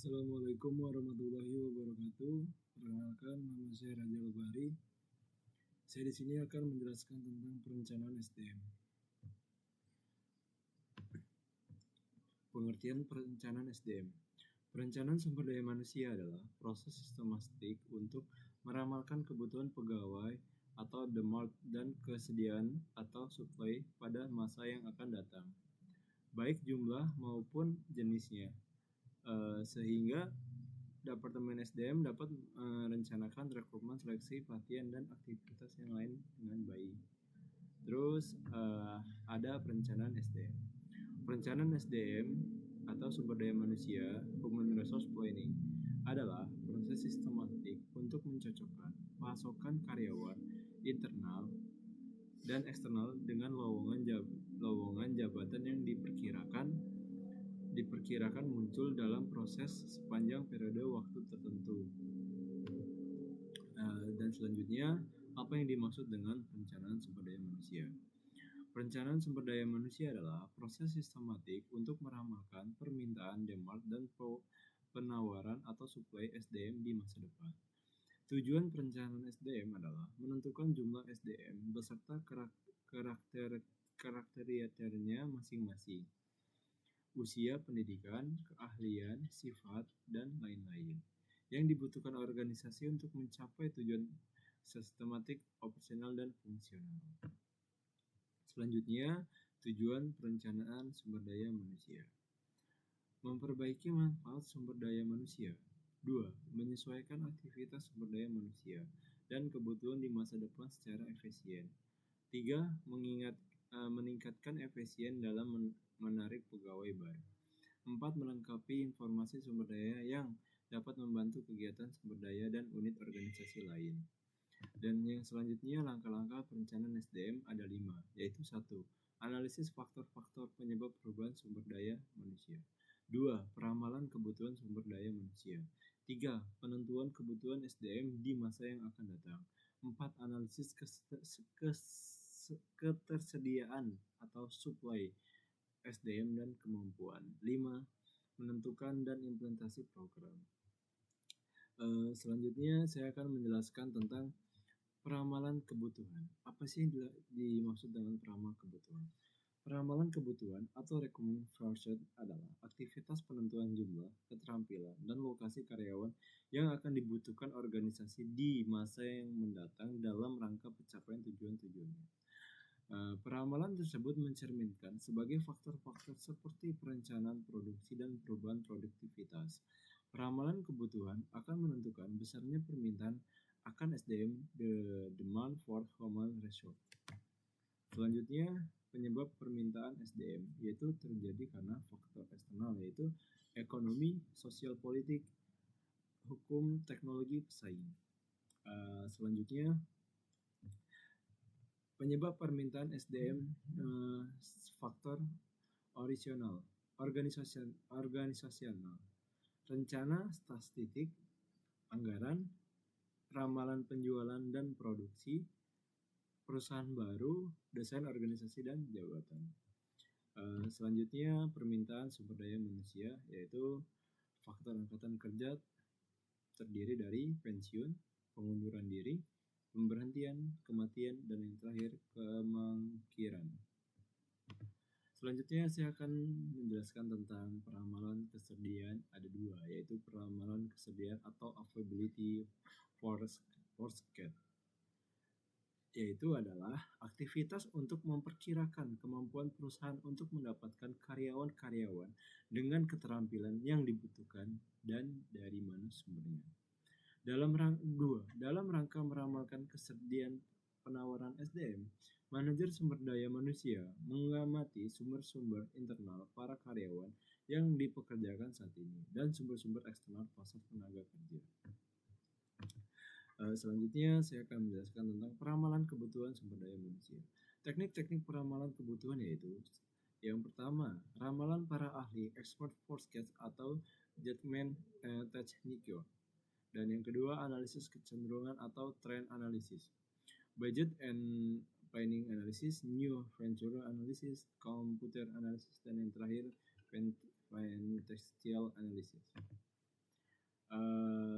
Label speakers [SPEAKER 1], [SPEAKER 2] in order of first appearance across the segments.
[SPEAKER 1] Assalamualaikum warahmatullahi wabarakatuh. Perkenalkan, nama saya Raja Lebari. Saya di sini akan menjelaskan tentang perencanaan SDM. Pengertian perencanaan SDM. Perencanaan sumber daya manusia adalah proses sistematik untuk meramalkan kebutuhan pegawai atau demand dan kesediaan atau supply pada masa yang akan datang, baik jumlah maupun jenisnya, sehingga Departemen SDM dapat merencanakan rekrutmen, seleksi, pelatihan, dan aktivitas yang lain dengan baik. Terus ada perencanaan SDM. Perencanaan SDM atau sumber daya manusia (Human Resource Planning) adalah proses sistematik untuk mencocokkan pasokan karyawan internal dan eksternal dengan lowongan jabatan yang diperkirakan muncul dalam proses sepanjang periode waktu tertentu. Dan selanjutnya, apa yang dimaksud dengan perencanaan sumber daya manusia? Perencanaan sumber daya manusia adalah proses sistematik untuk meramalkan permintaan, demand, dan penawaran atau supply SDM di masa depan. Tujuan perencanaan SDM adalah menentukan jumlah SDM beserta karakternya masing-masing, usia pendidikan, keahlian, sifat, dan lain-lain yang dibutuhkan organisasi untuk mencapai tujuan sistematik, operasional, dan fungsional. Selanjutnya, tujuan perencanaan sumber daya manusia. Memperbaiki manfaat sumber daya manusia. 2. Menyesuaikan aktivitas sumber daya manusia dan kebutuhan di masa depan secara efisien. 3. Meningkatkan efisien dalam menarik pegawai baru. 4. Melengkapi informasi sumber daya yang dapat membantu kegiatan sumber daya dan unit organisasi lain. Dan yang selanjutnya, langkah-langkah perencanaan SDM ada 5, yaitu 1. Analisis faktor-faktor penyebab perubahan sumber daya manusia. 2. Peramalan kebutuhan sumber daya manusia. 3. Penentuan kebutuhan SDM di masa yang akan datang. 4. Analisis ketersediaan atau supply SDM dan kemampuan. 5. Menentukan dan implementasi program. Selanjutnya saya akan menjelaskan tentang peramalan kebutuhan. Apa sih yang dimaksud dengan peramal kebutuhan? Peramalan kebutuhan atau requirement forecast adalah aktivitas penentuan jumlah, keterampilan, dan lokasi karyawan yang akan dibutuhkan organisasi di masa yang mendatang dalam rangka pencapaian tujuan-tujuannya. Peramalan tersebut mencerminkan sebagai faktor-faktor seperti perencanaan produksi dan perubahan produktivitas. Peramalan kebutuhan akan menentukan besarnya permintaan akan SDM, the demand for human resource. Selanjutnya, penyebab permintaan SDM yaitu terjadi karena faktor eksternal, yaitu ekonomi, sosial politik, hukum, teknologi, pesaing. Selanjutnya, penyebab permintaan SDM, faktor organisasional, rencana statistik, anggaran, ramalan penjualan dan produksi, perusahaan baru, desain organisasi dan jabatan. Selanjutnya, permintaan sumber daya manusia yaitu faktor angkatan kerja terdiri dari pensiun, pengunduran diri, pemberhentian, kematian, dan yang terakhir kemangkiran. Selanjutnya saya akan menjelaskan tentang peramalan kesediaan. Ada 2, yaitu peramalan kesediaan atau availability forecast, yaitu adalah aktivitas untuk memperkirakan kemampuan perusahaan untuk mendapatkan karyawan-karyawan dengan keterampilan yang dibutuhkan dan dari mana sumbernya. Dalam rangka meramalkan kesediaan penawaran SDM, manajer sumber daya manusia mengamati sumber-sumber internal para karyawan yang dipekerjakan saat ini dan sumber-sumber eksternal pasar tenaga kerja. Selanjutnya saya akan menjelaskan tentang peramalan kebutuhan sumber daya manusia. Teknik-teknik peramalan kebutuhan yaitu: yang pertama, ramalan para ahli expert forecast atau judgment technique. Dan yang kedua, analisis kecenderungan atau trend analysis, budget and planning analysis, new venture analysis, computer analysis, dan yang terakhir, contextual analysis.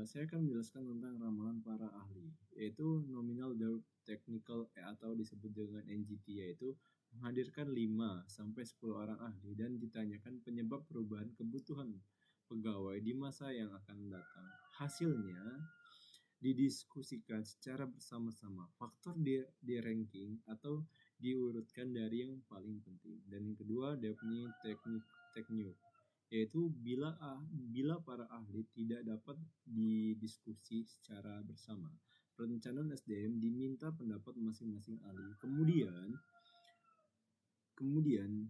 [SPEAKER 1] Saya akan menjelaskan tentang ramalan para ahli, yaitu nominal doubt technical atau disebut dengan NGT, yaitu menghadirkan 5 sampai 10 orang ahli dan ditanyakan penyebab perubahan kebutuhan pegawai di masa yang akan datang. Hasilnya didiskusikan secara bersama-sama. Faktor di ranking atau diurutkan dari yang paling penting. Dan yang kedua, definisi teknik, yaitu bila para ahli tidak dapat didiskusi secara bersama. Perencanaan SDM diminta pendapat masing-masing ahli. Kemudian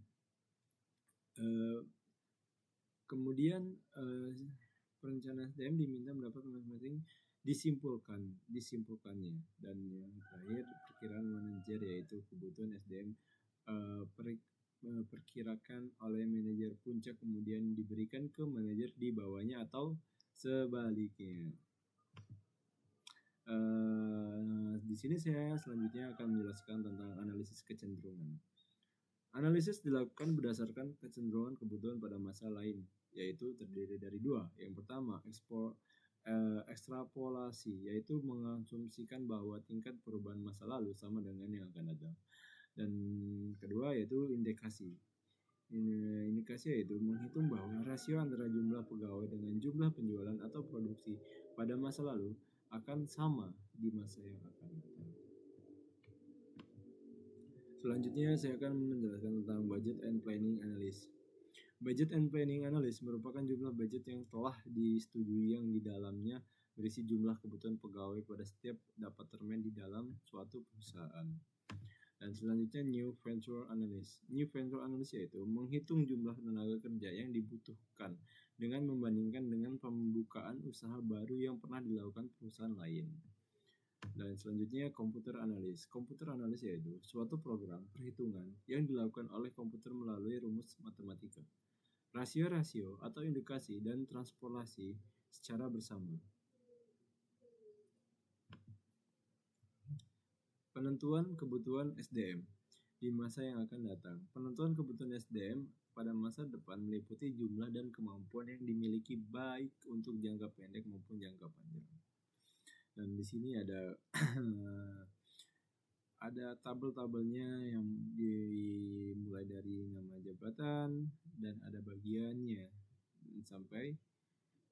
[SPEAKER 1] perencanaan SDM diminta pendapat masing-masing disimpulkannya. Dan yang terakhir, perkiraan manajer, yaitu kebutuhan SDM perkirakan oleh manajer puncak kemudian diberikan ke manajer di bawahnya atau sebaliknya. Di sini saya selanjutnya akan menjelaskan tentang analisis kecenderungan. Analisis dilakukan berdasarkan kecenderungan kebutuhan pada masa lain, yaitu terdiri dari 2. Yang pertama, ekstrapolasi, yaitu mengasumsikan bahwa tingkat perubahan masa lalu sama dengan yang akan datang. Dan kedua yaitu indikasi. Indikasi yaitu menghitung bahwa rasio antara jumlah pegawai dengan jumlah penjualan atau produksi pada masa lalu akan sama di masa yang akan datang. Selanjutnya saya akan menjelaskan tentang budget and planning analysis. Budget and planning analysis merupakan jumlah budget yang telah disetujui yang di dalamnya berisi jumlah kebutuhan pegawai pada setiap departemen di dalam suatu perusahaan. Dan selanjutnya new venture analysis. New venture analysis yaitu menghitung jumlah tenaga kerja yang dibutuhkan dengan membandingkan dengan pembukaan usaha baru yang pernah dilakukan perusahaan lain. Dan selanjutnya komputer analis. Komputer analis yaitu suatu program perhitungan yang dilakukan oleh komputer melalui rumus matematika, rasio-rasio atau indikasi dan transpolasi secara bersama. Penentuan kebutuhan SDM di masa yang akan datang. Penentuan kebutuhan SDM pada masa depan meliputi jumlah dan kemampuan yang dimiliki baik untuk jangka pendek maupun jangka panjang. Dan di sini ada ada tabel-tabelnya yang dimulai dari nama jabatan dan ada bagiannya sampai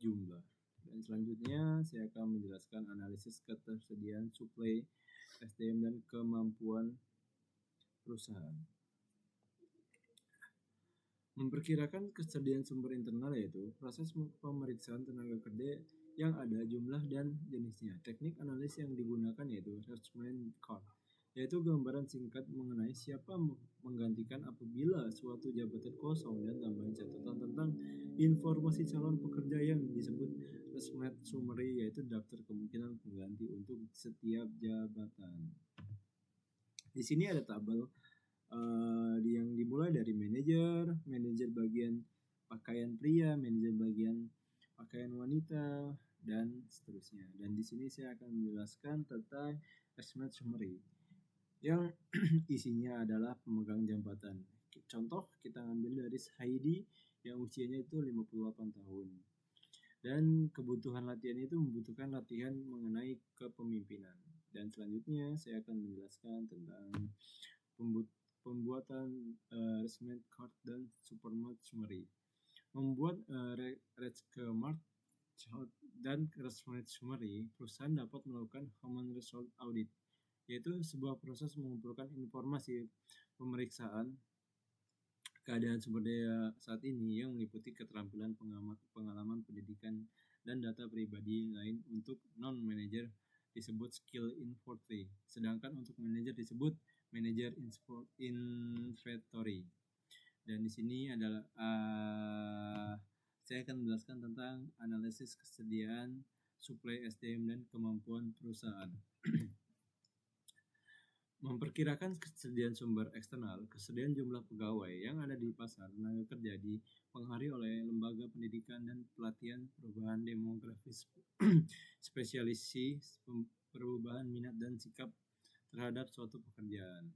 [SPEAKER 1] jumlah. Dan selanjutnya saya akan menjelaskan analisis ketersediaan suplai SDM dan kemampuan perusahaan. Memperkirakan kesediaan sumber internal yaitu proses pemeriksaan tenaga kerja yang ada, jumlah dan jenisnya. Teknik analisis yang digunakan yaitu Rachman Card, yaitu gambaran singkat mengenai siapa menggantikan apabila suatu jabatan kosong dan tambahan catatan tentang informasi calon pekerja yang disebut Rachman Summary, yaitu daftar kemungkinan pengganti untuk setiap jabatan. Di sini ada tabel yang dimulai dari manajer bagian pakaian pria, manajer bagian pakaian wanita, dan seterusnya. Dan di sini saya akan menjelaskan tentang estimate summary yang isinya adalah pemegang jabatan. Contoh kita ambil dari Heidi yang usianya itu 58 tahun. Dan kebutuhan latihan itu membutuhkan latihan mengenai kepemimpinan. Dan selanjutnya saya akan menjelaskan tentang pembuatan Result Card dan Supermarket Summary. Membuat Result dan Result Summary, perusahaan dapat melakukan Human Result Audit, yaitu sebuah proses mengumpulkan informasi pemeriksaan keadaan sumber daya saat ini yang meliputi keterampilan, pengalaman, pendidikan, dan data pribadi lain. Untuk non-manager disebut skill inventory, sedangkan untuk manager disebut manager inventory. Dan di sini adalah saya akan menjelaskan tentang analisis kesediaan suplai SDM dan kemampuan perusahaan. Memperkirakan kesediaan sumber eksternal, kesediaan jumlah pegawai yang ada di pasar tenaga kerja dipengaruhi oleh lembaga pendidikan dan pelatihan, perubahan demografis, spesialisasi, perubahan minat dan sikap terhadap suatu pekerjaan.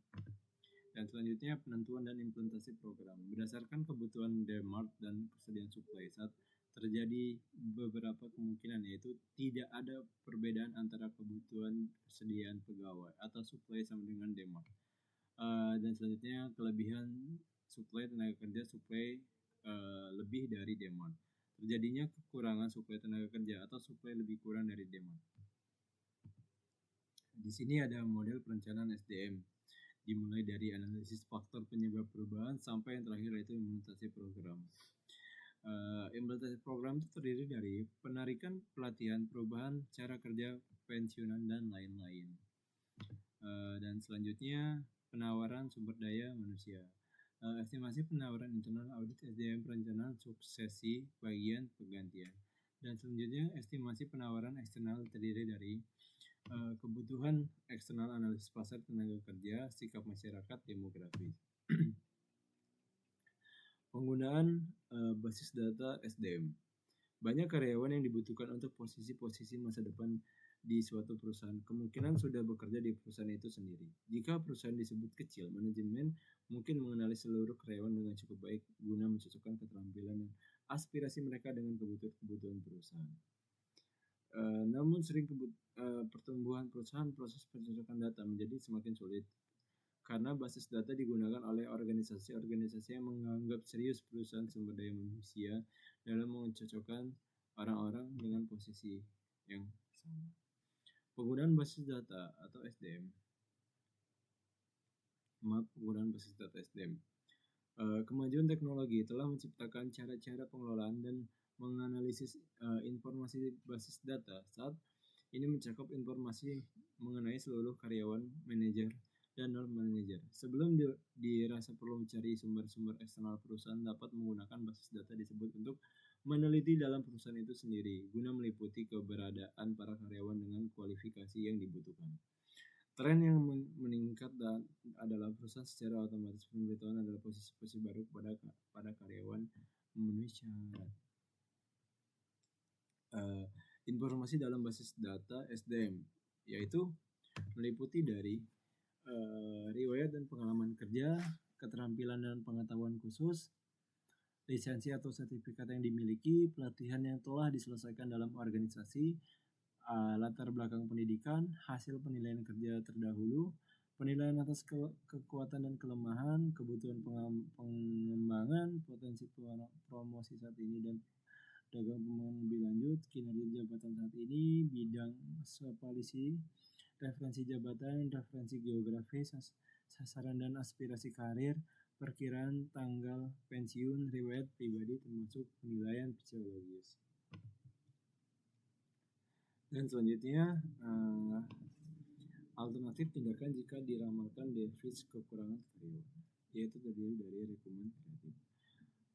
[SPEAKER 1] Dan selanjutnya penentuan dan implementasi program berdasarkan kebutuhan demand dan persediaan suplai. Saat terjadi beberapa kemungkinan, yaitu tidak ada perbedaan antara kebutuhan persediaan pegawai atau supply sama dengan demand. Dan selanjutnya kelebihan supply tenaga kerja supply lebih dari demand. Terjadinya kekurangan supply tenaga kerja atau supply lebih kurang dari demand. Di sini ada model perencanaan SDM, dimulai dari analisis faktor penyebab perubahan sampai yang terakhir yaitu implementasi program. Implementasi program itu terdiri dari penarikan, pelatihan, perubahan cara kerja, pensiunan, dan lain-lain. Dan selanjutnya penawaran sumber daya manusia. Estimasi penawaran internal audit SDM perencanaan suksesi bagian pergantian. Dan selanjutnya estimasi penawaran eksternal terdiri dari kebutuhan eksternal, analisis pasar tenaga kerja, sikap masyarakat, demografi. Penggunaan basis data SDM. Banyak karyawan yang dibutuhkan untuk posisi-posisi masa depan di suatu perusahaan kemungkinan sudah bekerja di perusahaan itu sendiri. Jika perusahaan disebut kecil, manajemen mungkin mengenali seluruh karyawan dengan cukup baik guna mencocokkan keterampilan dan aspirasi mereka dengan kebutuhan perusahaan. Namun sering pertumbuhan perusahaan, proses pencocokan data menjadi semakin sulit karena basis data digunakan oleh organisasi-organisasi yang menganggap serius perusahaan sumber daya manusia dalam mencocokkan orang-orang dengan posisi yang sama. Penggunaan basis data atau SDM. Penggunaan basis data SDM. Kemajuan teknologi telah menciptakan cara-cara pengelolaan dan menganalisis informasi basis data. Saat ini mencakup informasi mengenai seluruh karyawan, manajer, dan non-manajer. Sebelum dirasa perlu mencari sumber-sumber eksternal, perusahaan dapat menggunakan basis data disebut untuk meneliti dalam perusahaan itu sendiri, guna meliputi keberadaan para karyawan dengan kualifikasi yang dibutuhkan. Tren yang meningkat adalah perusahaan secara otomatis memberitahukan adalah posisi-posisi baru pada karyawan memenuhi syarat. Informasi dalam basis data SDM, yaitu meliputi dari riwayat dan pengalaman kerja, keterampilan dan pengetahuan khusus, lisensi atau sertifikat yang dimiliki, pelatihan yang telah diselesaikan dalam organisasi, latar belakang pendidikan, hasil penilaian kerja terdahulu, penilaian atas kekuatan dan kelemahan, kebutuhan pengembangan, potensi promosi saat ini dan dagang pembangunan lebih lanjut, kinerja jabatan saat ini, bidang spesialisasi, referensi jabatan, referensi geografis, sasaran dan aspirasi karir, perkiraan tanggal pensiun, riwayat pribadi termasuk penilaian psikologis. Dan selanjutnya alternatif tindakan jika diramalkan defisit kekurangan karyawan, yaitu terdiri dari rekrutmen kreatif.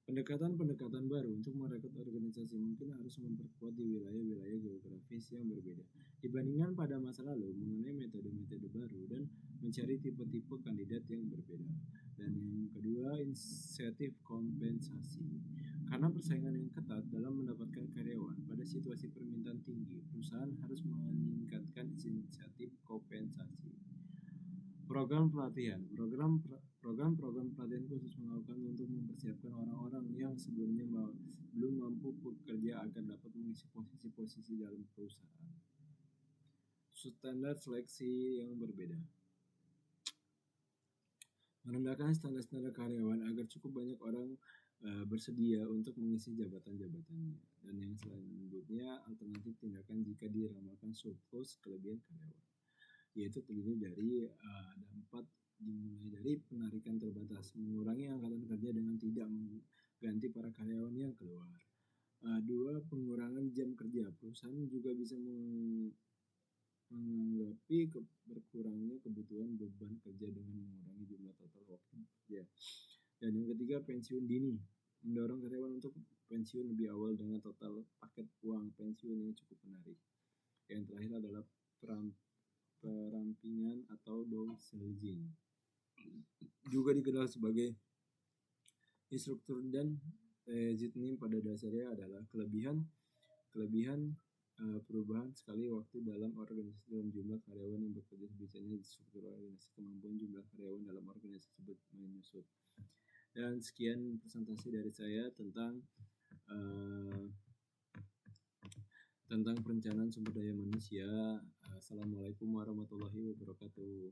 [SPEAKER 1] Pendekatan-pendekatan baru untuk merekrut organisasi mungkin harus memperkuat di wilayah-wilayah geografis yang berbeda dibandingkan pada masa lalu, mengenai metode-metode baru dan mencari tipe-tipe kandidat yang berbeda. Dan yang kedua, insentif kompensasi. Karena persaingan yang ketat dalam mendapatkan karyawan pada situasi permintaan tinggi, perusahaan harus meningkatkan insentif kompensasi. Program pelatihan. Program pelatihan khusus melakukan untuk mempersiapkan orang-orang yang sebelumnya belum mampu bekerja agar dapat mengisi posisi-posisi dalam perusahaan. Standar seleksi yang berbeda. Merendahkan standar-standar karyawan agar cukup banyak orang bersedia untuk mengisi jabatan-jabatannya. Dan yang selanjutnya, alternatif tindakan jika diramalkan surplus kelebihan karyawan, yaitu terdiri dari ada 4, dimulai dari penarikan terbatas, mengurangi angkatan kerja dengan tidak mengganti para karyawan yang keluar. 2. Pengurangan jam kerja. Perusahaan juga bisa menganggapi berkurangnya kebutuhan beban kerja dengan mengurangi jumlah total waktu kerja. Dan yang ketiga, pensiun dini. Mendorong karyawan untuk pensiun lebih awal dengan total paket uang pensiun yang cukup menarik. Yang terakhir adalah perampingan atau downsizing, juga dikenal sebagai instruktur, dan zitnim pada dasarnya adalah kelebihan perubahan sekali waktu dalam organisasi dalam jumlah karyawan yang bekerja. Biasanya struktur organisasi, kemampuan jumlah karyawan dalam organisasi tersebut menyusut. Dan sekian presentasi dari saya tentang tentang perencanaan sumber daya manusia. Assalamualaikum warahmatullahi wabarakatuh.